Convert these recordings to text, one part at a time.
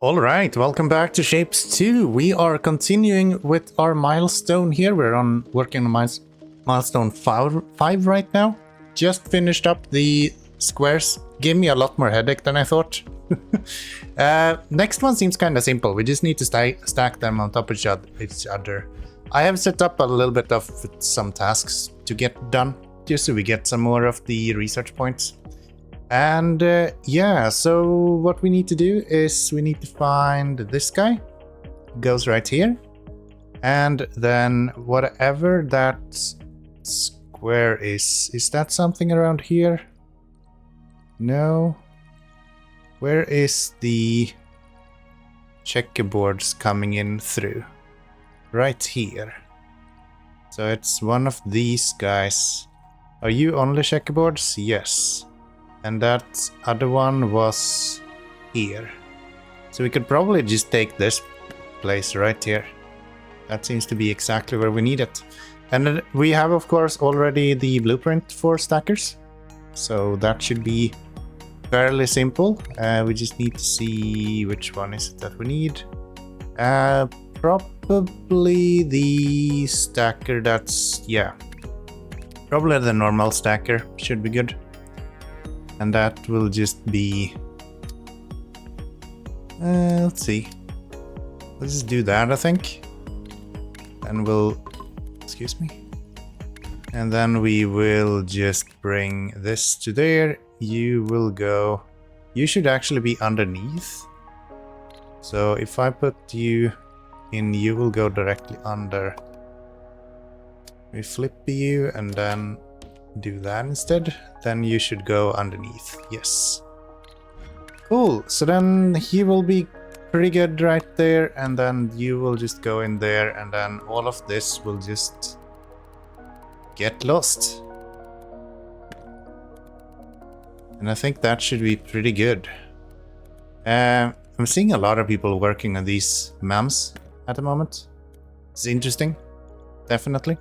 Alright, welcome back to Shapez 2. We are continuing with our milestone here. We're working on milestone 5 right now. Just finished up the squares. Gave me a lot more headache than I thought. Next one seems kind of simple. We just need to stack them on top of each other. I have set up a little bit of some tasks to get done, just so we get some more of the research points. And yeah, so what we need to do is we need to find this guy. Goes right here. And then whatever that square is that something around here? No. Where is the checkerboards coming in through? Right here. So it's one of these guys. Are you only checkerboards? Yes. And that other one was here. So we could probably just take this place right here. That seems to be exactly where we need it. And we have, of course, already the blueprint for stackers. So that should be fairly simple. We just need to see which one is it that we need. Probably the stacker that's, yeah. Probably the normal stacker should be good. And that will just be, let's see. Let's just do that, I think. And we'll, excuse me. And then we will just bring this to there. You will go, you should actually be underneath. So if I put you in, you will go directly under. We flip you and then do that instead. Then you should go underneath. Yes. Cool. So then he will be pretty good right there, and then you will just go in there, and then all of this will just get lost. And I think that should be pretty good. I'm seeing a lot of people working on these MEMs at the moment. It's interesting. Definitely.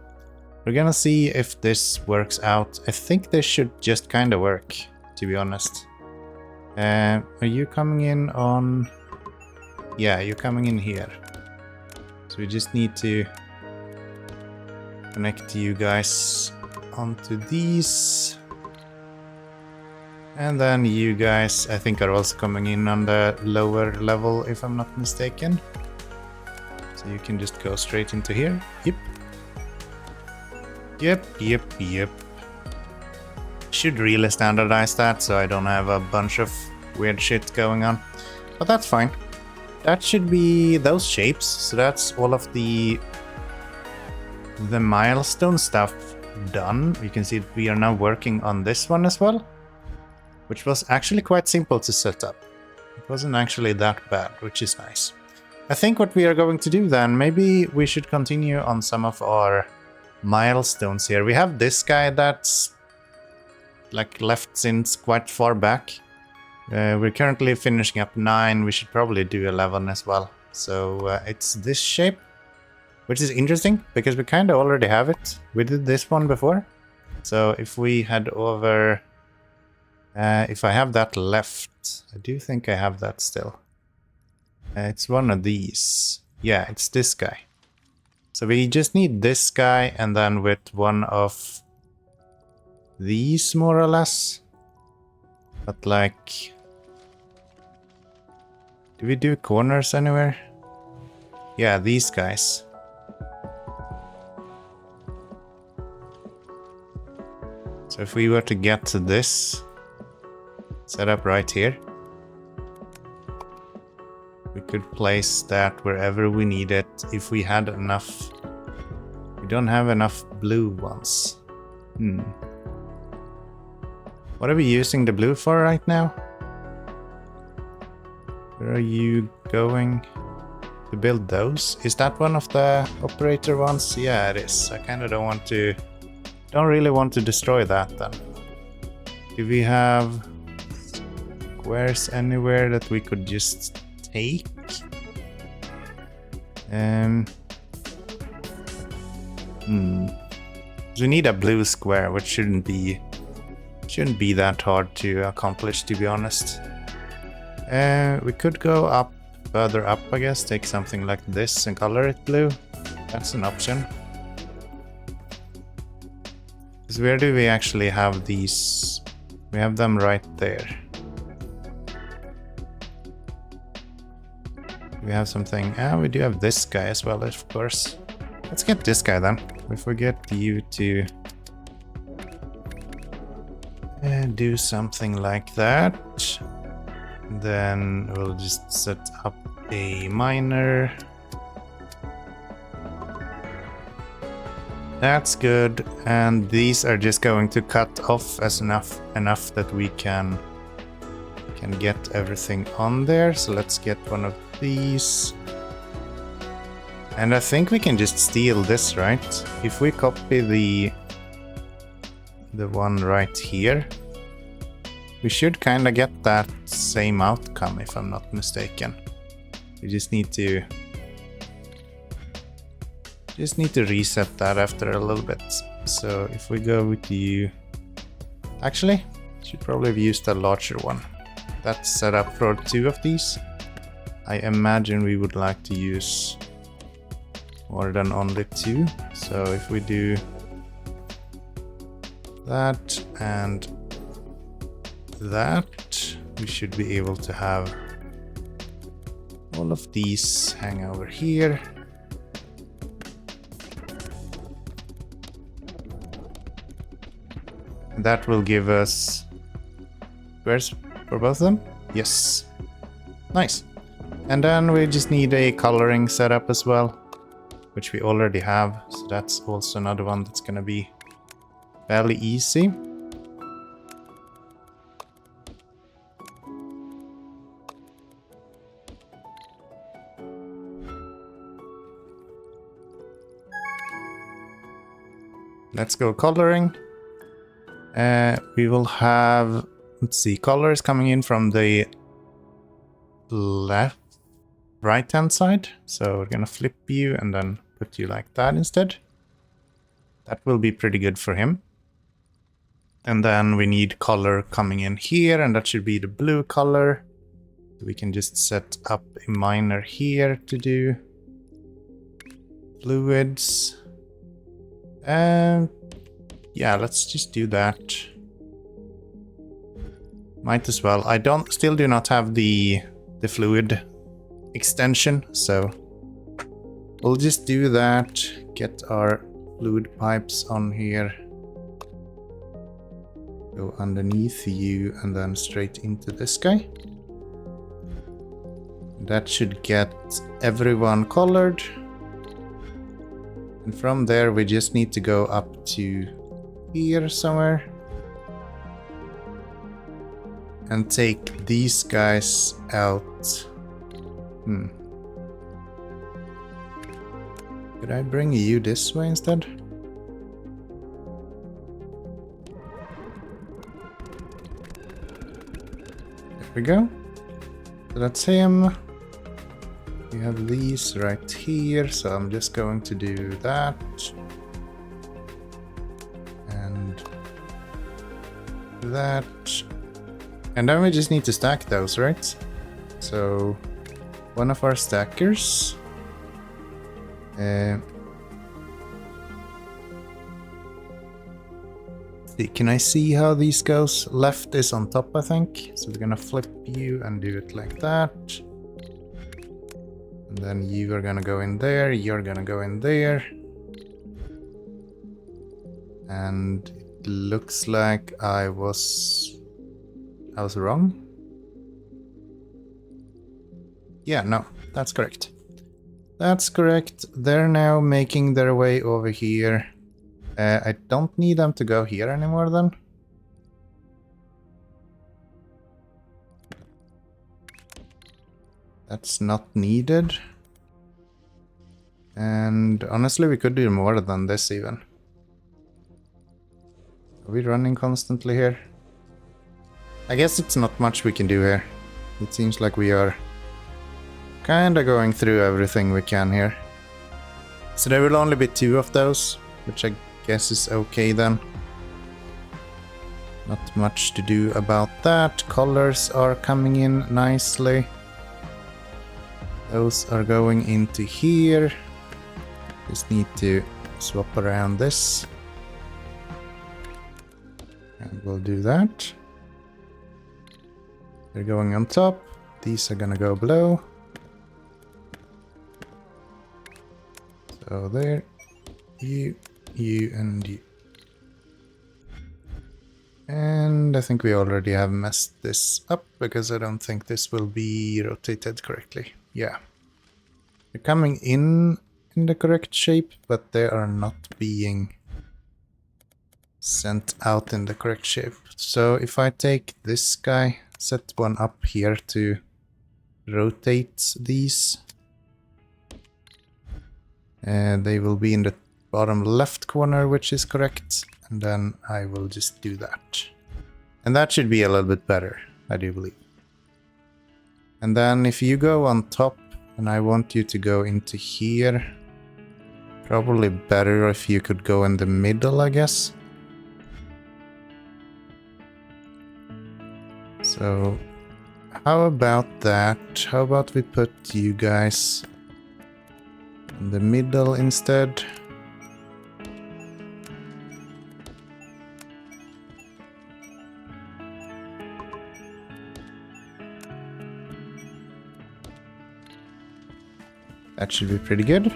We're gonna see if this works out. I think this should just kind of work, to be honest. Are you coming in on... Yeah, you're coming in here. So we just need to connect you guys onto these. And then you guys, I think, are also coming in on the lower level, if I'm not mistaken. So you can just go straight into here. Yep. Should really standardize that so I don't have a bunch of weird shit going on. But that's fine. That should be those shapes. So that's all of the milestone stuff done. You can see we are now working on this one as well, which was actually quite simple to set up. It wasn't actually that bad, which is nice. I think what we are going to do then, maybe we should continue on some of our milestones here. We have this guy that's like left since quite far back. We're currently finishing up 9. We should probably do 11 as well. So it's this shape, which is interesting because we kind of already have it. We did this one before. So if we head over, if I have that left, I do think I have that still. It's one of these. Yeah, it's this guy. So we just need this guy, and then with one of these, more or less. But like, do we do corners anywhere? Yeah, these guys. So if we were to get to this set up right here, we could place that wherever we need it if we had enough. We don't have enough blue ones. What are we using the blue for right now? Where are you going to build those? Is that one of the operator ones? Yeah, it is. I kind of don't really want to destroy that then. Do we have squares anywhere that we could just take? We need a blue square, which shouldn't be that hard to accomplish, to be honest. We could go up further up, I guess. Take something like this and color it blue. That's an option. Because where do we actually have these? We have them right there. We have something. We do have this guy as well, of course. Let's get this guy then. If we get you to do something like that, then we'll just set up a miner. That's good, and these are just going to cut off as enough that we can get everything on there. So let's get one of these. And I think we can just steal this, right? If we copy the one right here, we should kind of get that same outcome, if I'm not mistaken. We just need to reset that after a little bit. So if we go with you, actually, should probably have used a larger one. That's set up for 2 of these. I imagine we would like to use more than only 2. So if we do that and that, we should be able to have all of these hang over here. And that will give us squares for both of them. Yes. Nice. And then we just need a coloring setup as well, which we already have. So that's also another one that's going to be fairly easy. Let's go coloring. We will have, let's see, colors coming in from the right hand side. So we're gonna flip you and then put you like that instead. That will be pretty good for him. And then we need color coming in here, and that should be the blue color. We can just set up a miner here to do fluids. Yeah, let's just do that. Might as well. I still do not have the fluid extension, so we'll just do that. Get our fluid pipes on here. Go underneath you and then straight into this guy. That should get everyone colored. And from there we just need to go up to here somewhere. And take these guys out. Could I bring you this way instead? There we go. So that's him. We have these right here, so I'm just going to do that. And that. And then we just need to stack those, right? So one of our stackers. Can I see how these goes? Left is on top, I think. So we're gonna flip you and do it like that. And then you are gonna go in there, you're gonna go in there. And it looks like I was wrong. Yeah, no, that's correct. That's correct. They're now making their way over here. I don't need them to go here anymore then. That's not needed. And honestly, we could do more than this even. Are we running constantly here? I guess it's not much we can do here. It seems like we are kinda going through everything we can here. So there will only be 2 of those, which I guess is okay then. Not much to do about that. Colors are coming in nicely. Those are going into here. Just need to swap around this. And we'll do that. They're going on top. These are gonna go below. So there. You, and you. And I think we already have messed this up because I don't think this will be rotated correctly. Yeah. They're coming in the correct shape, but they are not being sent out in the correct shape. So if I take this guy, set one up here to rotate these, and they will be in the bottom left corner, which is correct, and then I will just do that. And that should be a little bit better, I do believe. And then if you go on top, and I want you to go into here, probably better if you could go in the middle, I guess. So how about that? How about we put you guys in the middle instead? That should be pretty good.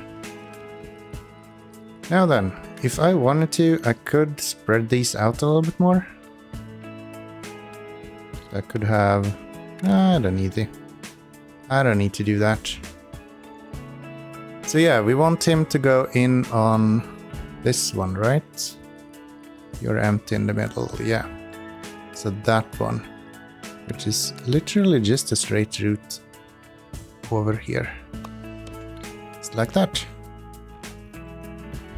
Now then, if I wanted to, I could spread these out a little bit more. I could have... I don't need to. I don't need to do that. So yeah, we want him to go in on this one, right? You're empty in the middle, yeah. So that one, which is literally just a straight route over here. Just like that.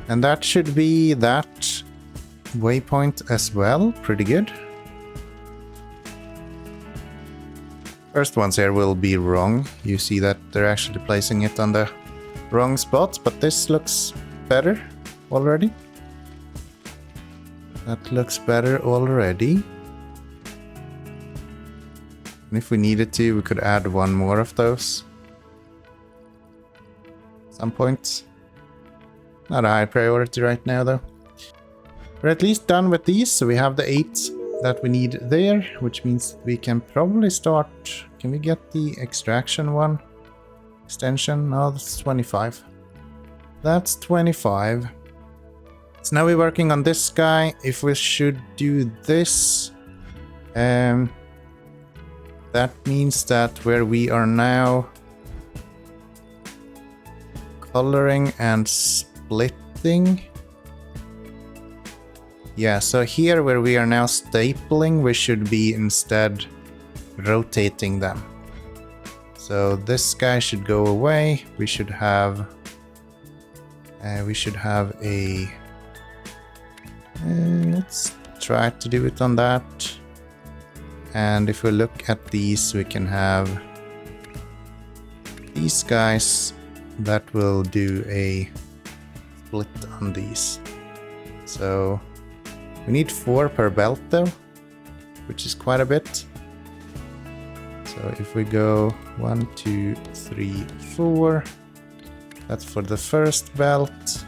And that should be that waypoint as well, pretty good. First ones here will be wrong. You see that they're actually placing it on the wrong spot, but this looks better already. That looks better already. And if we needed to, we could add one more of those. At some point. Not a high priority right now though. We're at least done with these, so we have the 8 that we need there, which means we can probably start... Can we get the extraction one? Extension? No, that's 25. That's 25. So now we're working on this guy. If we should do this... that means that where we are now coloring and splitting... Yeah, so here where we are now stapling, we should be instead rotating them. So this guy should go away. We should have a... let's try to do it on that. And if we look at these, we can have these guys that will do a split on these. So we need 4 per belt though, which is quite a bit. So if we go 1, 2, 3, 4, that's for the first belt.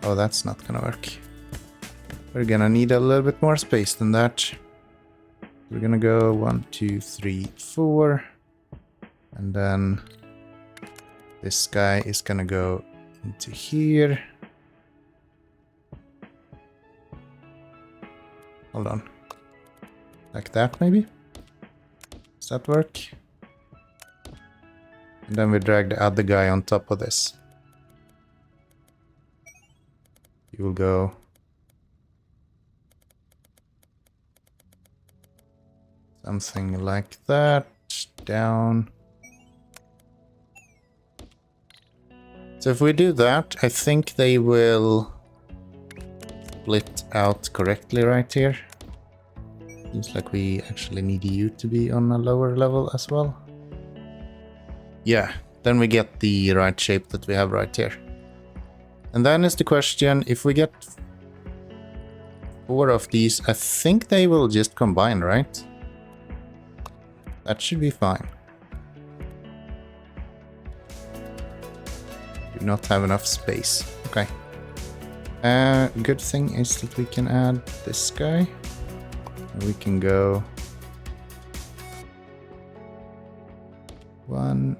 Oh, that's not gonna work. We're gonna need a little bit more space than that. We're gonna go 1, 2, 3, 4. And then this guy is gonna go into here. Hold on. Like that maybe? Does that work? And then we drag the other guy on top of this. You will go something like that, down. So if we do that, I think they will split out correctly right here. Seems like we actually need you to be on a lower level as well. Yeah, then we get the right shape that we have right here. And then is the question, if we get 4 of these, I think they will just combine, right? That should be fine. Do not have enough space. Okay. Good thing is that we can add this guy. We can go 1.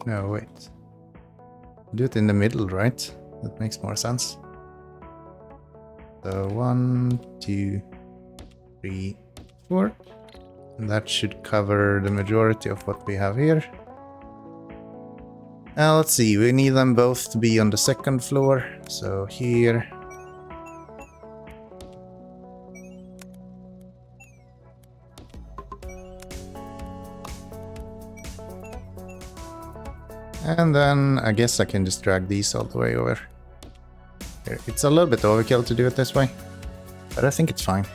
No, wait. Do it in the middle, right? That makes more sense. So 1, 2, 3, 4. And that should cover the majority of what we have here. Now let's see, we need them both to be on the second floor. So here. And then I guess I can just drag these all the way over. Here. It's a little bit overkill to do it this way, but I think it's fine.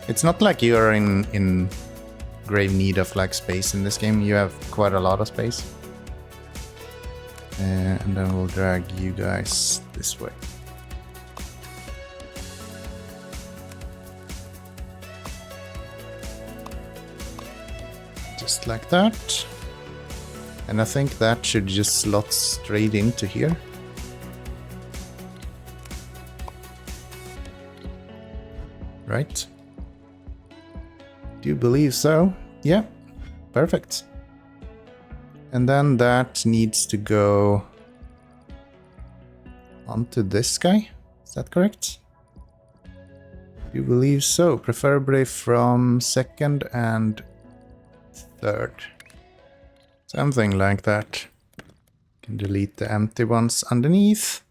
It's not like you are in grave need of like space in this game. You have quite a lot of space. And then we'll drag you guys this way. Just like that. And I think that should just slot straight into here. Right? Do you believe so? Yeah, perfect. And then that needs to go onto this guy. Is that correct? Do you believe so? Preferably from second and third. Something like that. Can delete the empty ones underneath.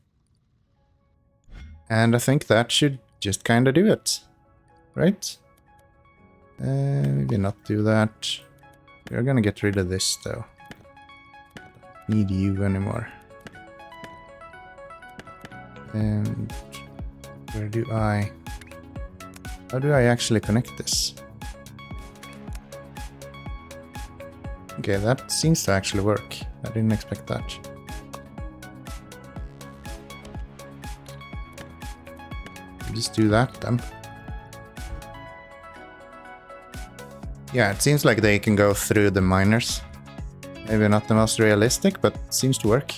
And I think that should just kind of do it. Right? Maybe not do that. We're gonna get rid of this though. Don't need you anymore. And where do I... How do I actually connect this? Okay, that seems to actually work. I didn't expect that. Just do that then. Yeah, it seems like they can go through the miners. Maybe not the most realistic, but seems to work.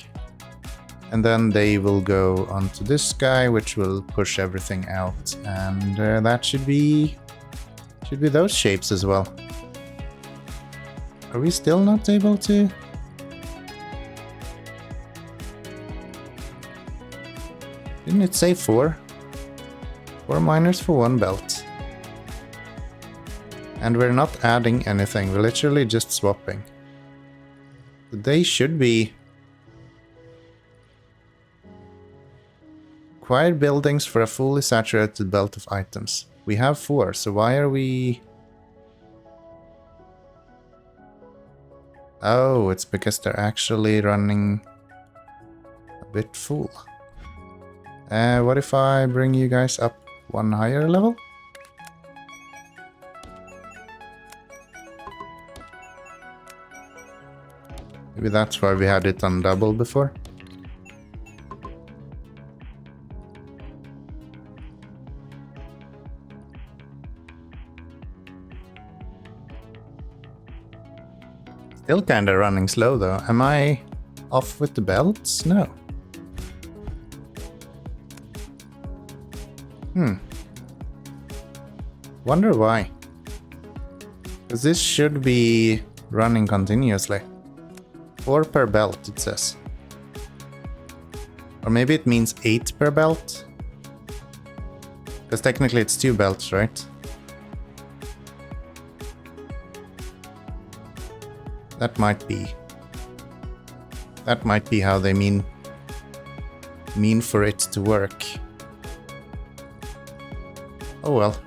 And then they will go onto this guy, which will push everything out. And that should be those shapes as well. Are we still not able to? Didn't it say 4? 4 miners for 1 belt. And we're not adding anything, we're literally just swapping. They should be acquired buildings for a fully saturated belt of items. We have 4, so why are we... Oh, it's because they're actually running a bit full. What if I bring you guys up 1 higher level? Maybe that's why we had it on double before. Still kinda running slow though. Am I off with the belts? No. Wonder why. Because this should be running continuously. 4 per belt, it says. Or maybe it means 8 per belt. Because technically it's 2 belts, right? That might be. That might be how they mean for it to work. Oh well.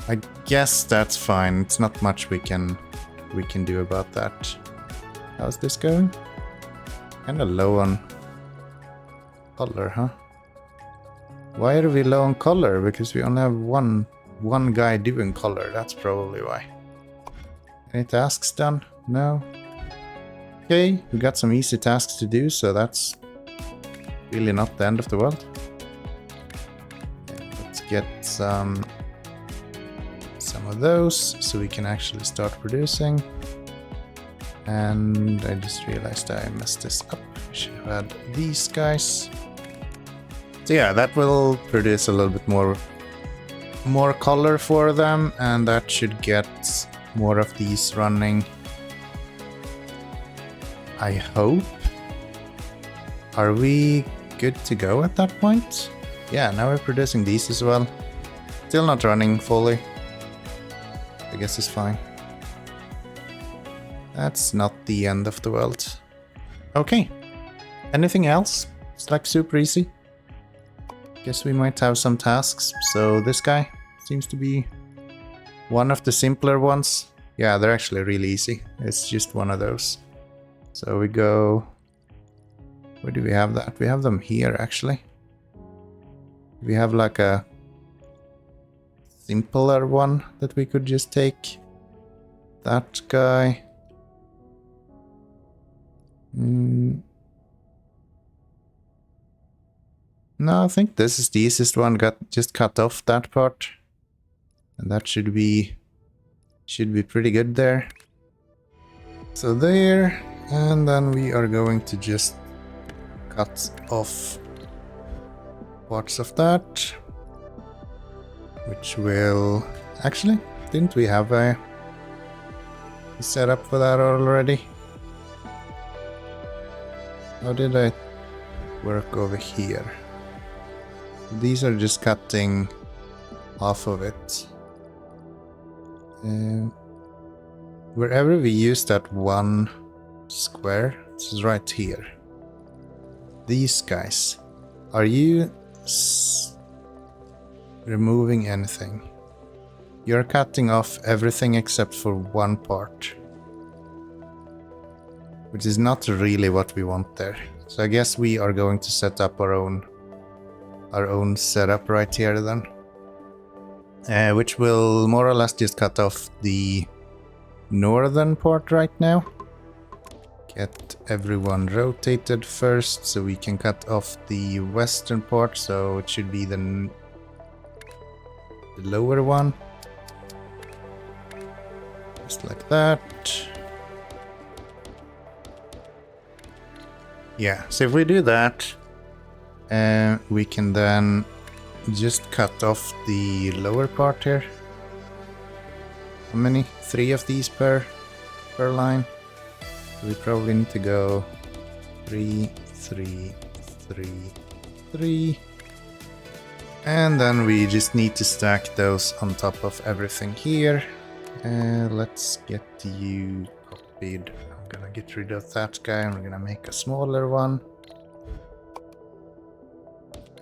I guess that's fine. It's not much we can do about that. How's this going? Kinda low on color, huh? Why are we low on color? Because we only have one guy doing color. That's probably why. Any tasks done? No. Okay, we got some easy tasks to do, so that's really not the end of the world. Let's get some some of those so we can actually start producing. And I just realized I messed this up. We should have had these guys. So yeah, that will produce a little bit more color for them, and that should get more of these running, I hope. Are we good to go at that point? Yeah, now we're producing these as well. Still not running fully. I guess it's fine. That's not the end of the world. Okay. Anything else? It's like super easy. Guess we might have some tasks. So this guy seems to be one of the simpler ones. Yeah, they're actually really easy. It's just one of those. So we go... Where do we have that? We have them here, actually. We have like a simpler one that we could just take. That guy. No, I think this is the easiest one. Just cut off that part. And that should be pretty good there. So there, and then we are going to just cut off parts of that, which will... Actually, didn't we have a setup for that already? How did I work over here? These are just cutting half of it. Wherever we use that one square, this is right here. These guys, are you removing anything? You're cutting off everything except for one part, which is not really what we want there. So I guess we are going to set up our own setup right here then, which will more or less just cut off the northern part right now. Get everyone rotated first so we can cut off the western part, so it should be the lower one. Just like that. Yeah, so if we do that, we can then just cut off the lower part here. How many? 3 of these per line. We probably need to go 3, 3, 3, 3. And then we just need to stack those on top of everything here. Let's get you copied. I'm gonna get rid of that guy and we're gonna make a smaller one.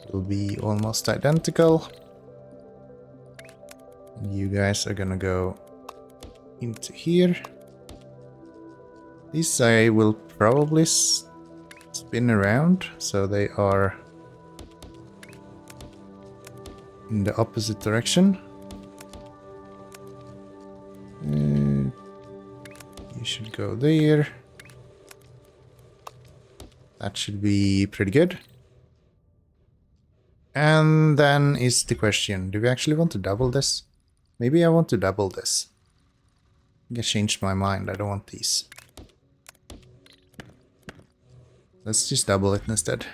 It'll be almost identical. You guys are gonna go into here. These I will probably spin around so they are in the opposite direction. You should go there. That should be pretty good. And then is the question, do we actually want to double this? Maybe I want to double this. I think I changed my mind, I don't want these. Let's just double it instead.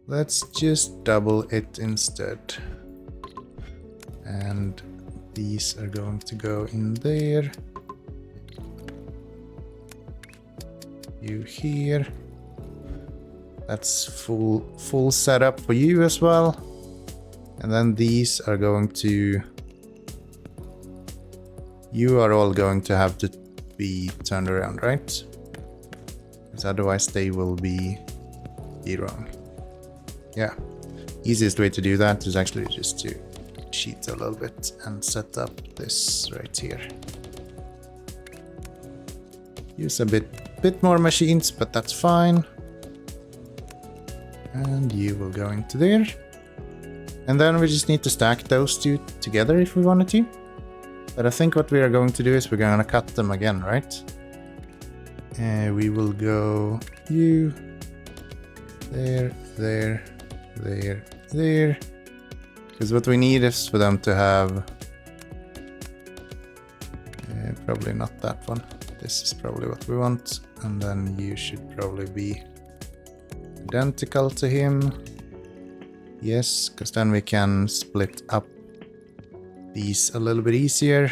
Let's just double it instead. And these are going to go in there. You here. That's full setup for you as well. And then these are going to... You are all going to have to be turned around, right? Because otherwise they will be wrong. Yeah. Easiest way to do that is actually just to cheat a little bit and set up this right here. Use a bit more machines, but that's fine. And you will go into there. And then we just need to stack those two together if we wanted to. But I think what we are going to do is we're going to cut them again, right? And we will go you, there, there, there, there. Because what we need is for them to have... probably not that one. This is probably what we want. And then you should probably be identical to him. Yes, because then we can split up these a little bit easier.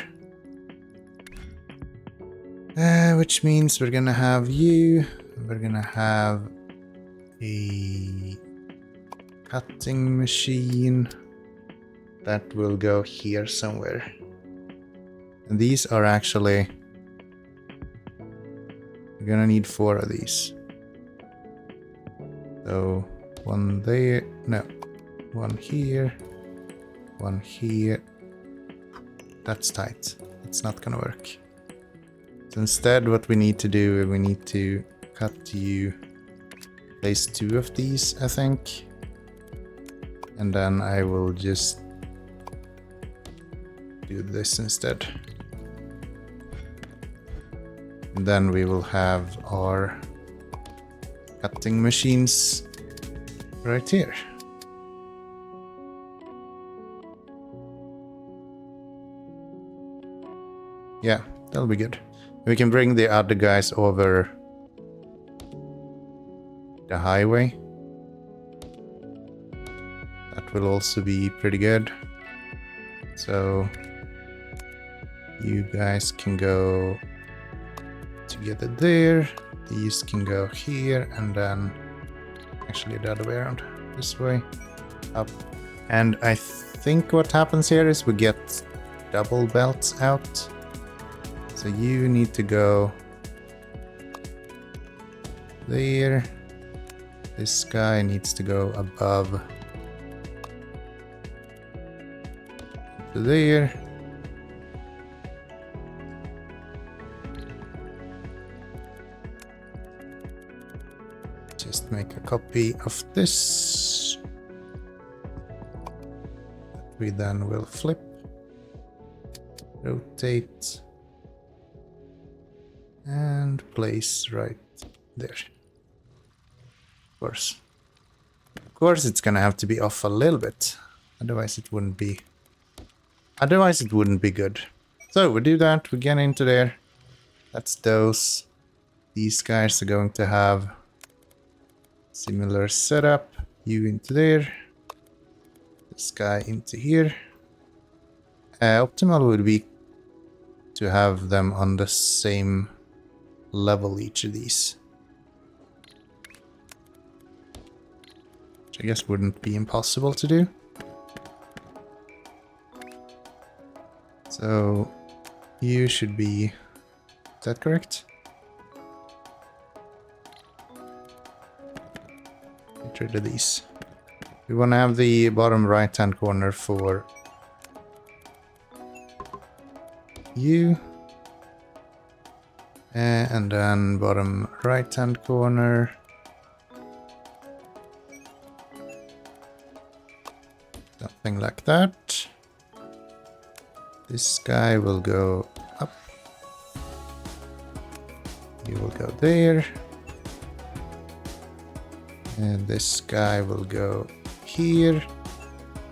Which means we're gonna have you. We're gonna have a cutting machine that will go here somewhere. And these are actually... we're gonna need 4 of these. So, one there, no. One here, one here. That's tight. It's not gonna work. So instead what we need to do, we need to cut you, place 2 of these, I think. And then I will just do this instead. And then we will have our cutting machines right here. Yeah, that'll be good. We can bring the other guys over the highway. That will also be pretty good. So you guys can go together there. These can go here and then actually the other way around. This way. Up. And I think what happens here is we get double belts out. So you need to go there. This guy needs to go above to there. Just make a copy of this. That we then will flip, rotate, and place right there. Of course it's gonna have to be off a little bit, otherwise it wouldn't be good. So we do that, we get into there. That's those. These guys are going to have similar setup. You into there, this guy into here. Optimal would be to have them on the same level, each of these. Which I guess wouldn't be impossible to do. So you should be... is that correct? Get rid of these. We want to have the bottom right hand corner for you. And then bottom right hand corner. Something like that. This guy will go up. You will go there. And this guy will go here.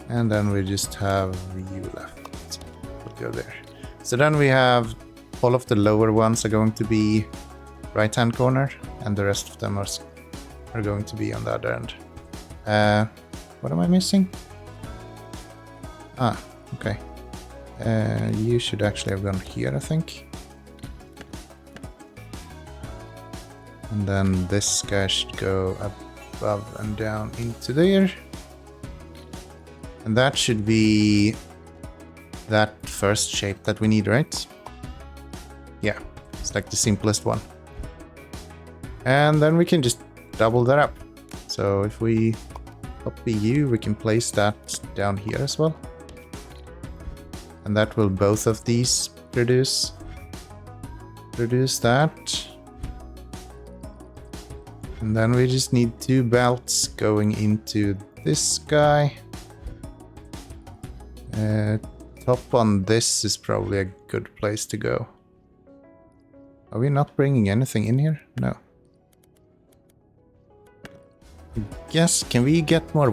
And then we just have you left. We'll go there. So then we have all of the lower ones are going to be right hand corner, and the rest of them are going to be on the other end. What am I missing? Ah, okay. You should actually have gone here, I think. And then this guy should go above and down into there. And that should be that first shape that we need, right? Yeah, it's like the simplest one. And then we can just double that up. So if we copy you, we can place that down here as well. And that will both of these produce that. And then we just need 2 belts going into this guy. Top on this is probably a good place to go. Are we not bringing anything in here? No. Yes, can we get more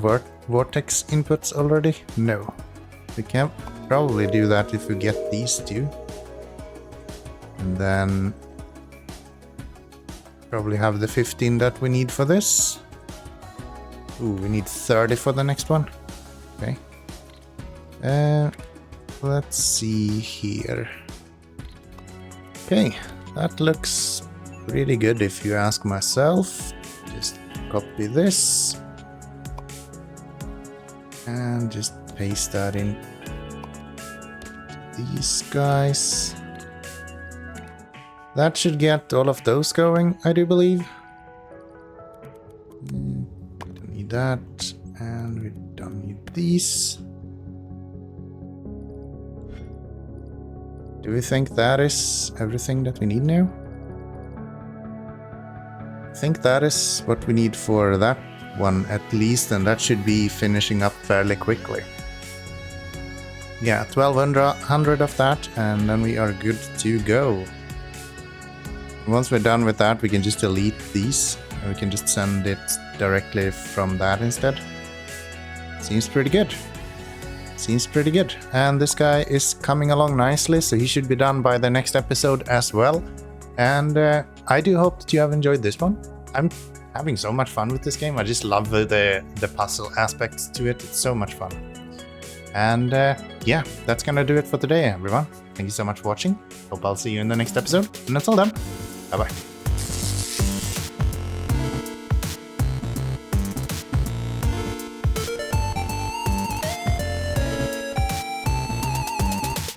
vortex inputs already? No. We can probably do that if we get these two. And then probably have the 15 that we need for this. Ooh, we need 30 for the next one. Okay. Let's see here. Okay, that looks pretty good if you ask myself. Just copy this and just paste that in these guys. That should get all of those going, I do believe. Don't need that, and we don't need these. Do we think that is everything that we need now? I think that is what we need for that one at least, and that should be finishing up fairly quickly. Yeah, 1200 of that, and then we are good to go. Once we're done with that, we can just delete these, and we can just send it directly from that instead. Seems pretty good. Seems pretty good. And this guy is coming along nicely, so he should be done by the next episode as well. And I do hope that you have enjoyed this one. I'm having so much fun with this game. I just love the puzzle aspects to it. It's so much fun. And yeah, that's gonna do it for today, everyone. Thank you so much for watching. Hope I'll see you in the next episode. And until then, bye-bye.